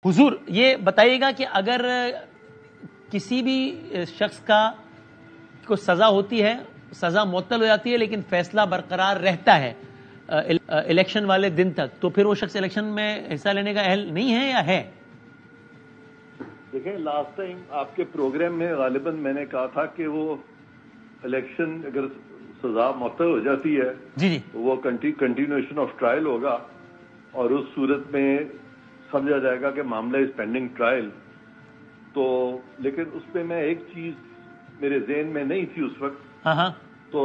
حضور یہ بتائیے گا کہ اگر کسی بھی شخص کو سزا ہوتی ہے، سزا معطل ہو جاتی ہے لیکن فیصلہ برقرار رہتا ہے الیکشن والے دن تک، تو پھر وہ شخص الیکشن میں حصہ لینے کا اہل نہیں ہے یا ہے؟ دیکھیں، لاسٹ ٹائم آپ کے پروگرام میں غالباً میں نے کہا تھا کہ وہ الیکشن اگر سزا معطل ہو جاتی ہے جی وہ کنٹینیوشن آف ٹرائل ہوگا، اور اس صورت میں سمجھا جائے گا کہ معاملہ از پینڈنگ ٹرائل. تو لیکن اس پہ میں ایک چیز میرے ذہن میں نہیں تھی اس وقت، تو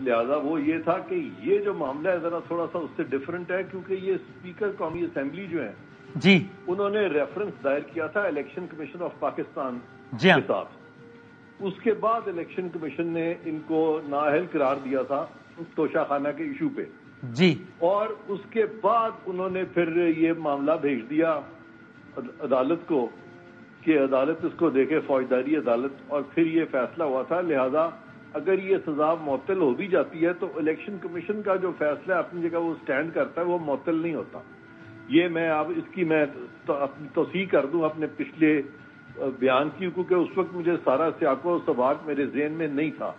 لہذا وہ یہ تھا کہ یہ جو معاملہ ہے ذرا تھوڑا سا اس سے ڈفرنٹ ہے، کیونکہ یہ اسپیکر قومی اسمبلی جو ہیں جی انہوں نے ریفرنس دائر کیا تھا الیکشن کمیشن آف پاکستان جی کے ساتھ. اس کے بعد الیکشن کمیشن نے ان کو نااہل قرار دیا تھا توشہ خانہ کے ایشو پہ جی، اور اس کے بعد انہوں نے پھر یہ معاملہ بھیج دیا عدالت کو کہ عدالت اس کو دیکھے، فوجداری عدالت، اور پھر یہ فیصلہ ہوا تھا. لہذا اگر یہ سزا معطل ہو بھی جاتی ہے تو الیکشن کمیشن کا جو فیصلہ اپنی جگہ وہ سٹینڈ کرتا ہے وہ معطل نہیں ہوتا. یہ میں اب اس کی میں اپنی توثیق کر دوں اپنے پچھلے بیان کی، کیونکہ اس وقت مجھے سارا سیاق و سباق میرے ذہن میں نہیں تھا.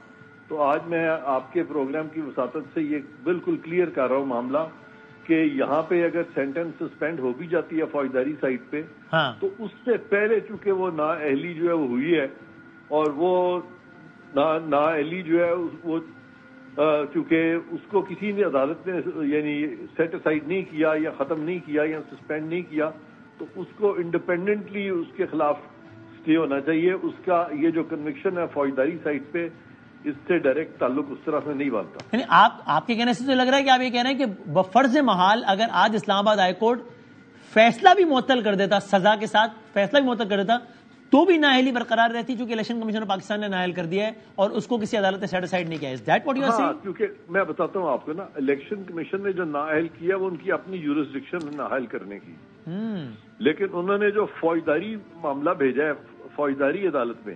تو آج میں آپ کے پروگرام کی وساطت سے یہ بالکل کلیئر کر رہا ہوں معاملہ کہ یہاں پہ اگر سینٹنس سسپینڈ ہو بھی جاتی ہے فوجداری سائٹ پہ تو اس سے پہلے چونکہ وہ نااہلی جو ہے وہ ہوئی ہے، اور وہ نااہلی جو ہے وہ چونکہ اس کو کسی نے عدالت نے یعنی سیٹ اسائڈ نہیں کیا یا ختم نہیں کیا یا سسپینڈ نہیں کیا، تو اس کو انڈیپینڈنٹلی اس کے خلاف اسٹے ہونا چاہیے. اس کا یہ جو کنوکشن ہے فوجداری سائٹ پہ، اس سے ڈائریکٹ تعلق اس طرح سے نہیں بنتا. یعنی آپ کے کہنے سے تو لگ رہا ہے کہ آپ یہ کہہ رہے ہیں کہ بفرض محال اگر آج اسلام آباد ہائی کورٹ فیصلہ بھی معطل کر دیتا، سزا کے ساتھ فیصلہ بھی معطل کر دیتا، تو بھی نااہلی برقرار رہتی، چونکہ الیکشن کمیشن آف پاکستان نے نااہل کر دیا ہے اور اس کو کسی عدالت نے سیٹ اسائڈ نہیں کیا. Is that what you are seeing? کیونکہ میں بتاتا ہوں آپ کو نا، الیکشن کمیشن نے جو نااہل کیا وہ ان کی اپنی یورسڈکشن ہے نااہل کرنے کی، لیکن انہوں نے جو فوجداری معاملہ بھیجا ہے فوجداری عدالت میں،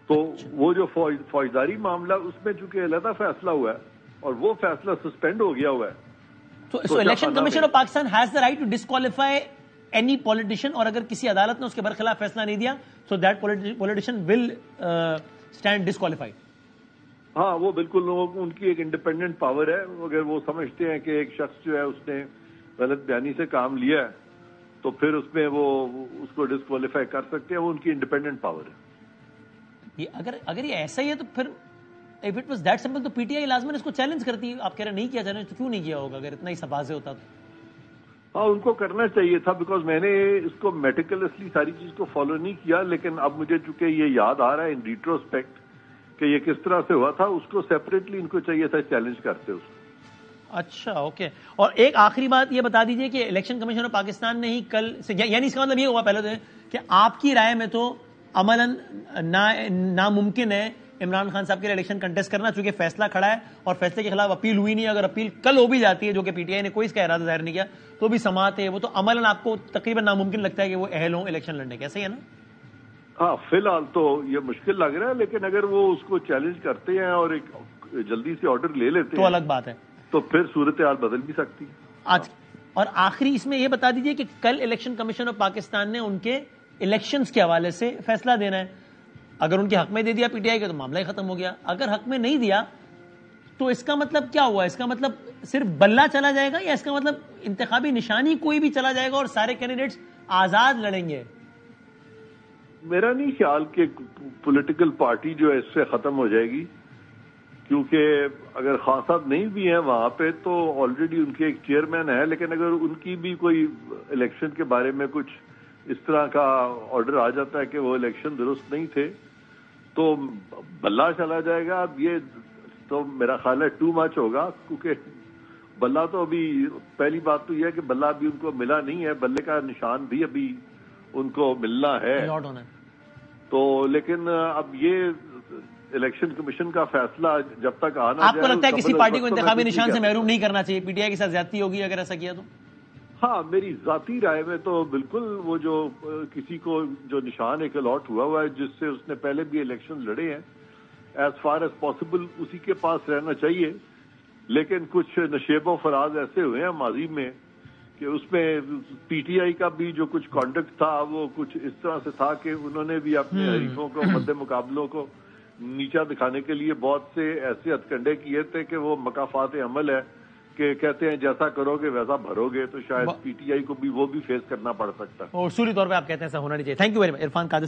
تو وہ جو فوجداری معاملہ اس میں چونکہ علیحدہ فیصلہ ہوا ہے اور وہ فیصلہ سسپینڈ ہو گیا ہوا ہے. تو election commission of Pakistan has the right to disqualify any politician, اور اگر کسی عدالت نے اس کے برخلاف فیصلہ نہیں دیا تو that politician will stand disqualified. ہاں، وہ بالکل ان کی ایک انڈیپینڈنٹ پاور ہے. اگر وہ سمجھتے ہیں کہ ایک شخص جو ہے اس نے غلط بیانی سے کام لیا ہے تو پھر اس میں وہ اس کو ڈسکوالیفائی کر سکتے ہیں، وہ ان کی انڈیپینڈنٹ پاور ہے. اگر یہ ایسا ہی ہے تو پھر if it was that simple تو پی ٹی آئی لازماً اس کو چیلنج کرتی. آپ کہہ رہے نہیں کیا چیلنج، تو کیوں نہیں کیا ہوگا اگر اتنا ہی سب واضح ہوتا تو؟ ہاں، ان کو کرنا چاہیے تھا، بیکاز میں نے اس کو میٹیکلسلی ساری چیز کو فالو نہیں کیا. لیکن اب مجھے چونکہ یہ یاد آ رہا ہے ان ریٹروسپیکٹ کہ یہ کس طرح سے ہوا تھا، اس کو سیپریٹلی ان کو چاہیے تھا چیلنج کرتے اس کو. اچھا، اوکے. اور ایک آخری بات یہ بتا دیجئے کہ الیکشن کمیشن آف پاکستان نے ہی کل سے، یعنی اس کا مطلب یہ ہوا پہلے تو کہ آپ کی رائے میں تو عملاً ناممکن ہے عمران خان صاحب کے لیے الیکشن کنٹیسٹ کرنا، چونکہ فیصلہ کھڑا ہے اور فیصلے کے خلاف اپیل ہوئی نہیں. اگر اپیل کل ہو بھی جاتی ہے، جو کہ پی ٹی آئی نے کوئی اس کا ارادہ ظاہر نہیں کیا، تو بھی سماعت ہے وہ تو عملاً آپ کو تقریباً ناممکن لگتا ہے کہ وہ اہل ہوں الیکشن لڑنے کے. ایسا ہی ہے نا؟ ہاں، فی الحال تو یہ مشکل لگ رہا ہے، لیکن اگر وہ اس کو چیلنج کرتے ہیں اور ایک جلدی سے آرڈر لے لیتے ہیں تو الگ بات ہے، تو پھر صورتحال بدل بھی سکتی ہے. آج اور آخری اس میں یہ بتا دیجئے کہ کل الیکشن کمیشن آف پاکستان نے ان کے الیکشنز کے حوالے سے فیصلہ دینا ہے. اگر ان کے حق میں دے دیا پی ٹی آئی کا تو معاملہ ہی ختم ہو گیا. اگر حق میں نہیں دیا تو اس کا مطلب کیا ہوا؟ اس کا مطلب صرف بلہ چلا جائے گا، یا اس کا مطلب انتخابی نشانی کوئی بھی چلا جائے گا اور سارے کینڈیڈیٹس آزاد لڑیں گے؟ میرا نہیں خیال کہ پولیٹیکل پارٹی جو ہے اس سے ختم ہو جائے گی، کیونکہ اگر خان صاحب نہیں بھی ہیں وہاں پہ تو آلریڈی ان کے ایک چیئرمین ہے. لیکن اگر ان کی بھی کوئی الیکشن کے بارے میں کچھ اس طرح کا آرڈر آ جاتا ہے کہ وہ الیکشن درست نہیں تھے تو بلہ چلا جائے گا. اب یہ تو میرا خیال ہے ٹو مچ ہوگا، کیونکہ بلہ تو ابھی پہلی بات تو یہ ہے کہ بلہ ابھی ان کو ملا نہیں ہے، بلے کا نشان بھی ابھی ان کو ملنا ہے. تو لیکن اب یہ الیکشن کمیشن کا فیصلہ جب تک آنا جائے، آپ کو لگتا ہے کسی پارٹی کو انتخابی نشان سے محروم نہیں کرنا چاہیے؟ پی ٹی آئی کے ساتھ زیادتی ہوگی اگر ایسا کیا تو؟ ہاں، میری ذاتی رائے میں تو بالکل وہ جو کسی کو جو نشان ایک الاٹ ہوا ہے جس سے اس نے پہلے بھی الیکشن لڑے ہیں، ایز فار ایز پاسبل اسی کے پاس رہنا چاہیے. لیکن کچھ نشیب و فراز ایسے ہوئے ہیں ماضی میں کہ اس میں پی ٹی آئی کا بھی جو کچھ کانڈکٹ تھا وہ کچھ اس طرح سے تھا کہ انہوں نے بھی اپنے حریفوں کو مد مقابلوں کو نیچا دکھانے کے لیے بہت سے ایسے ہتھ کنڈے کیے تھے کہ وہ مقافات عمل ہے کہ کہتے ہیں جیسا کرو گے ویسا بھرو گے، تو شاید پی ٹی آئی کو بھی وہ بھی فیس کرنا پڑ سکتا ہے۔ اصولی طور پہ آپ کہتے ہیں ایسا ہونا نہیں چاہیے۔ Thank you very much Irfan Qadri.